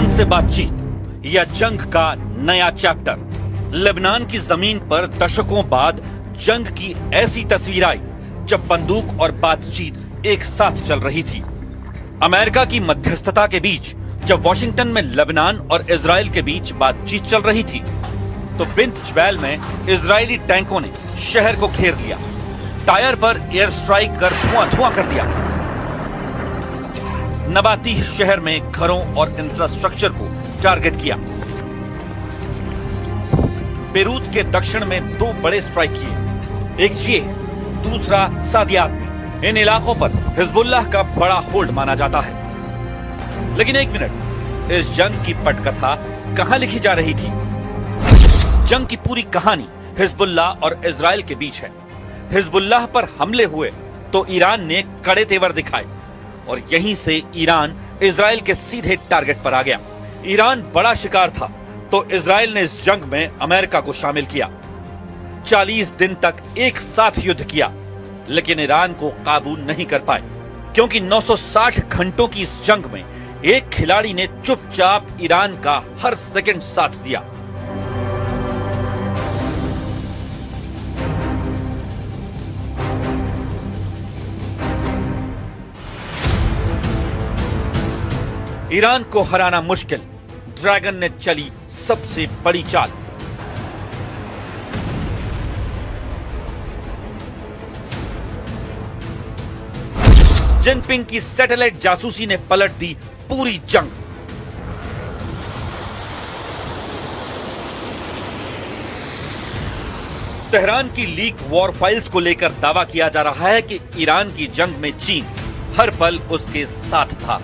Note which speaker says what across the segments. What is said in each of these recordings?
Speaker 1: Iran से बातचीत या जंग का नया चैप्टर। लेबनान की जमीन पर दशकों बाद जंग की ऐसी तस्वीर आई जब बंदूक और बातचीत एक साथ चल रही थी। अमेरिका की मध्यस्थता के बीच जब वॉशिंगटन में लेबनान और इजराइल के बीच बातचीत चल रही थी, तो बिंत जबैल में इजरायली टैंकों ने शहर को घेर लिया, टायर पर एयर स्ट्राइक कर धुआं कर दिया। नबाती शहर में घरों और इंफ्रास्ट्रक्चर को टारगेट किया। बेरूत के दक्षिण में 2 बड़े स्ट्राइक किए, एक ये, दूसरा सादियात में। इन इलाकों पर हिजबुल्लाह का बड़ा होल्ड माना जाता है। लेकिन एक मिनट, इस जंग की पटकथा कहां लिखी जा रही थी? जंग की पूरी कहानी हिजबुल्लाह और इजराइल के बीच है। हिजबुल्लाह पर हमले हुए तो ईरान ने कड़े तेवर दिखाए और यहीं से ईरान इजराइल के सीधे टारगेट पर आ गया। ईरान बड़ा शिकार था तो इजराइल ने इस जंग में अमेरिका को शामिल किया। 40 दिन तक एक साथ युद्ध किया, लेकिन ईरान को काबू नहीं कर पाए, क्योंकि 960 घंटों की इस जंग में एक खिलाड़ी ने चुपचाप ईरान का हर सेकंड साथ दिया। ईरान को हराना मुश्किल, ड्रैगन ने चली सबसे बड़ी चाल। जिनपिंग की सैटेलाइट जासूसी ने पलट दी पूरी जंग। तेहरान की लीक वॉर फाइल्स को लेकर दावा किया जा रहा है कि ईरान की जंग में चीन हर पल उसके साथ था।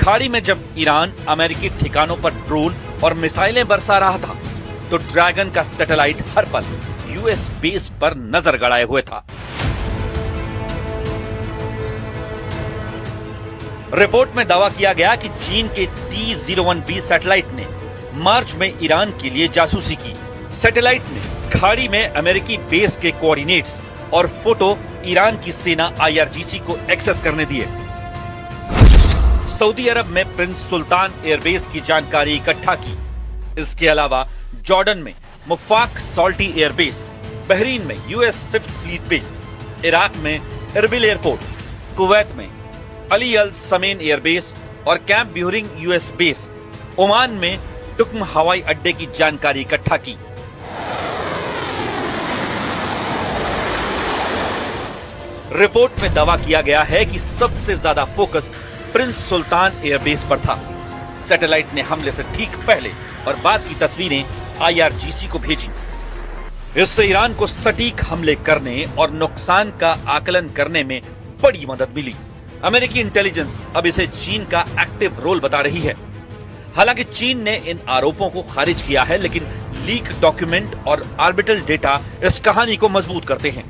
Speaker 1: खाड़ी में जब ईरान अमेरिकी ठिकानों पर ड्रोन और मिसाइलें बरसा रहा था, तो ड्रैगन का सैटेलाइट हर पल यूएस बेस पर नजर गड़ाए हुए था। रिपोर्ट में दावा किया गया कि चीन के T-01B सैटेलाइट ने मार्च में ईरान के लिए जासूसी की। सैटेलाइट ने खाड़ी में अमेरिकी बेस के कोऑर्डिनेट्स और फोटो ईरान की सेना IRGC को एक्सेस करने दिए। सऊदी अरब में प्रिंस सुल्तान एयरबेस की जानकारी इकट्ठा की। इसके अलावा जॉर्डन में मुफाक सॉल्टी एयरबेस, बहरीन में US 5th fleet base, Iraq में इरबिल एयरपोर्ट, कुवैत में अली अल समेन एयरबेस और कैंप ब्यूरिंग US बेस, ओमान में टुक्म हवाई अड्डे की जानकारी इकट्ठा की। रिपोर्ट में दावा किया गया है कि सबसे ज्यादा फोकस प्रिंस सुल्तान एयरबेस पर था। सैटेलाइट ने हमले से ठीक पहले और बाद की तस्वीरें IRGC को भेजी। इससे ईरान को सटीक हमले करने और नुकसान का आकलन करने में बड़ी मदद मिली। अमेरिकी इंटेलिजेंस अब इसे चीन का एक्टिव रोल बता रही है। हालांकि चीन ने इन आरोपों को खारिज किया है, लेकिन लीक डॉक्यूमेंट और ऑर्बिटल डेटा इस कहानी को मजबूत करते हैं।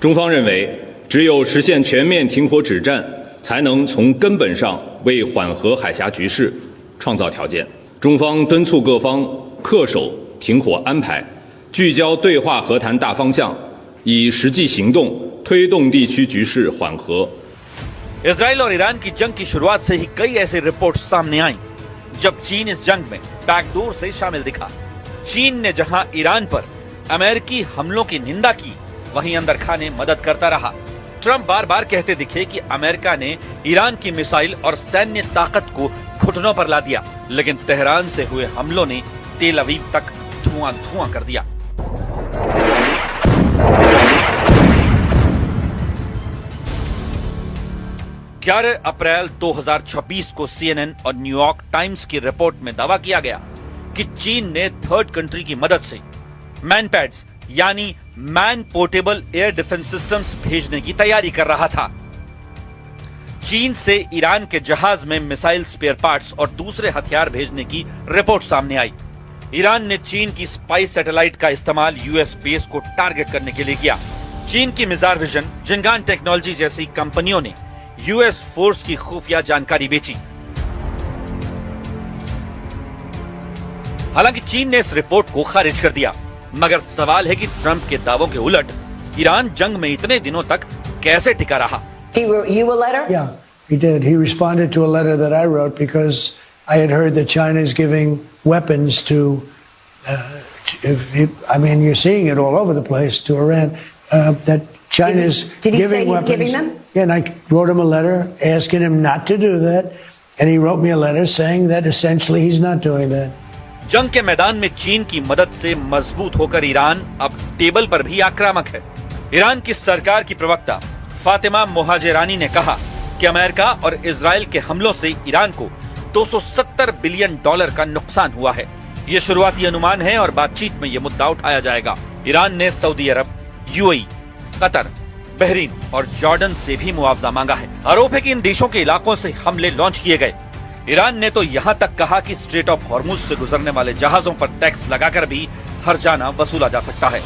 Speaker 2: 中方认为，只有实现全面停火止战，才能从根本上为缓和海峡局势创造条件。中方敦促各方恪守停火安排，聚焦对话和谈大方向，以实际行动推动地区局势缓和。
Speaker 1: इजराइल और ईरान की जंग की शुरुआत से ही कई ऐसी रिपोर्ट सामने आई जब चीन इस जंग में बैकडोर से शामिल दिखा। चीन ने जहां ईरान पर अमेरिकी हमलों की निंदा की, वहीं अंदर खाने मदद करता रहा। ट्रंप बार बार कहते दिखे कि अमेरिका ने ईरान की मिसाइल और सैन्य ताकत को घुटनों पर ला दिया, लेकिन तेहरान से हुए हमलों ने तेल अवीव तक धुआं कर दिया। अप्रैल 2026 को CNN और न्यूयॉर्क टाइम्स की रिपोर्ट में दावा किया गया कि चीन ने थर्ड कंट्री की मदद से मैनपैड्स यानी man portable air defence systems भेजने की तैयारी कर रहा था। चीन से ईरान के जहाज में मिसाइल स्पेयर पार्ट्स और दूसरे हथियार भेजने की रिपोर्ट सामने आई। ईरान ने चीन की स्पाइस सैटेलाइट का इस्तेमाल US बेस को टारगेट करने के लिए किया। चीन की मिजार विजन, जिंगान टेक्नोलॉजी जैसी कंपनियों ने US फोर्स की खुफिया जानकारी बेची। हालांकि चीन ने इस रिपोर्ट को खारिज कर दिया, मगर सवाल है कि ट्रंप के दावों के उलट ईरान जंग में इतने दिनों तक कैसे टिका रहा?
Speaker 3: He wrote you a letter?
Speaker 4: Yeah.
Speaker 3: He did. He responded to a letter that I wrote because I had heard that China is giving weapons to, you're seeing it all over the place, to Iran, that China is
Speaker 4: Did he
Speaker 3: giving
Speaker 4: say he's
Speaker 3: weapons.
Speaker 4: giving them?
Speaker 3: Yeah, and I wrote him a letter asking him not to do that. And he wrote me a letter saying that essentially he's not doing that.
Speaker 1: जंग के मैदान में चीन की मदद से मजबूत होकर ईरान अब टेबल पर भी आक्रामक है। ईरान की सरकार की प्रवक्ता फातिमा मोहाजेरानी ने कहा कि अमेरिका और इजराइल के हमलों से ईरान को $270 बिलियन का नुकसान हुआ है। ये शुरुआती अनुमान है और बातचीत में ये मुद्दा उठाया जाएगा। ईरान ने सऊदी अरब, यूएई, कतर, बहरीन और जॉर्डन से भी मुआवजा मांगा है। आरोप है कि इन देशों के इलाकों से हमले लॉन्च किए गए। ईरान ने तो यहाँ तक कहा कि स्ट्रेट ऑफ हॉर्मुज से गुजरने वाले जहाजों पर टैक्स लगाकर भी हर्जाना वसूला जा सकता है।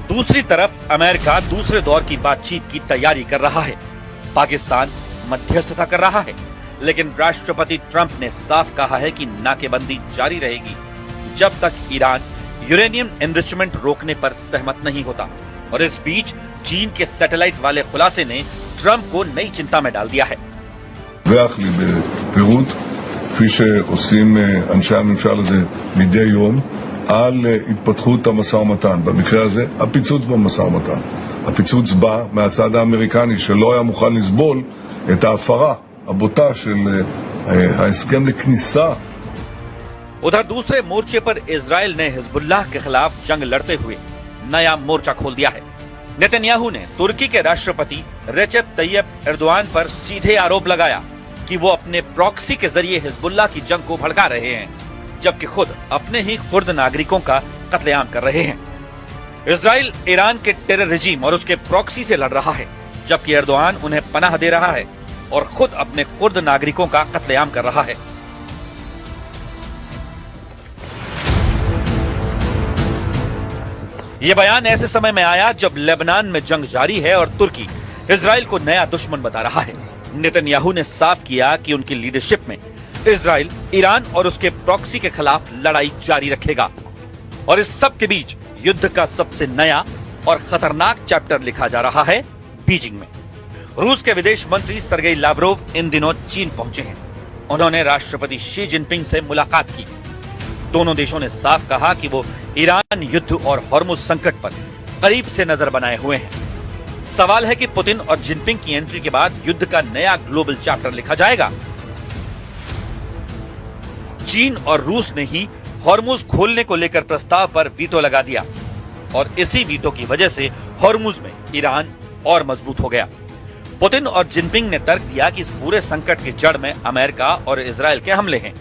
Speaker 1: दूसरी तरफ अमेरिका दूसरे दौर की बातचीत की तैयारी कर रहा है। पाकिस्तान मध्यस्थता कर रहा है, लेकिन राष्ट्रपति ट्रंप ने साफ कहा है कि नाकेबंदी जारी रहेगी जब तक ईरान यूरेनियम एनरिचमेंट रोकने पर सहमत नहीं होता। और इस बीच चीन के सैटेलाइट वाले खुलासे ने ट्रंप को नई चिंता में डाल दिया है।
Speaker 5: דווח לי בפירוט, כפי שעושים אנשי הממשל הזה מדי יום, על התפתחות המשא ומתן. במקרה הזה, הפיצוץ במשא ומתן. הפיצוץ בא מהצד האמריקני שלא היה מוכן לסבול את ההפרה הבוטה של ההסכם לכניסה.
Speaker 1: उधर दूसरे मोर्चे पर इजराइल ने हिजबुल्लाह के खिलाफ जंग लड़ते हुए नया मोर्चा खोल दिया है। नेतन्याहू ने तुर्की के राष्ट्रपति रेचेप तैयब एर्दोआन पर सीधे आरोप लगाया कि वो अपने प्रॉक्सी के जरिए हिजबुल्लाह की जंग को भड़का रहे हैं, जबकि खुद अपने ही कुर्द नागरिकों का कत्लेआम कर रहे हैं। इजराइल ईरान के टेरर रिजीम और उसके प्रॉक्सी से लड़ रहा है, जबकि एर्दोआन उन्हें पनाह दे रहा है और खुद अपने कुर्द नागरिकों का कत्लेआम कर रहा है। ये बयान ऐसे समय में आया जब लेबनान में जंग जारी है और तुर्की इजराइल को नया दुश्मन बता रहा है। नेतन्याहू ने साफ किया कि उनकी लीडरशिप में इजराइल ईरान और उसके प्रॉक्सी के खिलाफ लड़ाई जारी रखेगा। और इस सब के बीच युद्ध का सबसे नया और खतरनाक चैप्टर लिखा जा रहा है बीजिंग में। रूस के विदेश मंत्री सर्गेई लावरोव इन दिनों चीन पहुंचे हैं। उन्होंने राष्ट्रपति शी जिनपिंग से मुलाकात की। दोनों देशों ने साफ कहा कि वो ईरान युद्ध और हॉर्मुज संकट पर करीब से नजर बनाए हुए हैं। सवाल है कि पुतिन और जिनपिंग की एंट्री के बाद युद्ध का नया ग्लोबल चैप्टर लिखा जाएगा। चीन और रूस ने ही हॉर्मुज खोलने को लेकर प्रस्ताव पर वीटो लगा दिया और इसी वीटो की वजह से हॉर्मुज में ईरान और मजबूत हो गया। पुतिन और जिनपिंग ने तर्क दिया कि इस पूरे संकट की जड़ में अमेरिका और इजराइल के हमले हैं,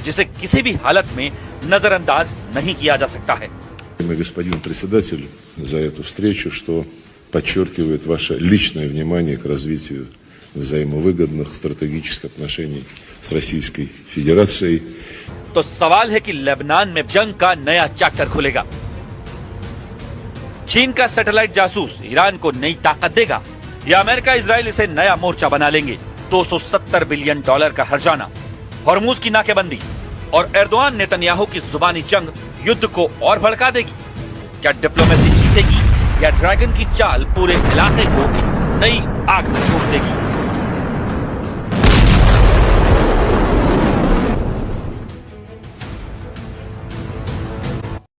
Speaker 1: जिसे किसी भी हालत में नजरअंदाज नहीं किया जा सकता है।
Speaker 6: Господину председателю за эту встречу, что подчеркивает ваше личное внимание к развитию взаимовыгодных стратегических отношений с Российской Федерацией.
Speaker 1: तो सवाल है कि लेबनान में जंग का नया चैप्टर खुलेगा। चीन का सैटेलाइट जासूस ईरान को नई ताकत देगा या अमेरिका इजराइल इसे नया मोर्चा बना लेंगे। $270 बिलियन का हर्जाना, हॉर्मुज की नाकेबंदी और एर्दोआन नेतन्याहू की जुबानी जंग युद्ध को और भड़का देगी। क्या डिप्लोमेसी जीतेगी या ड्रैगन की चाल पूरे इलाके को नई आग में झोंक देगी?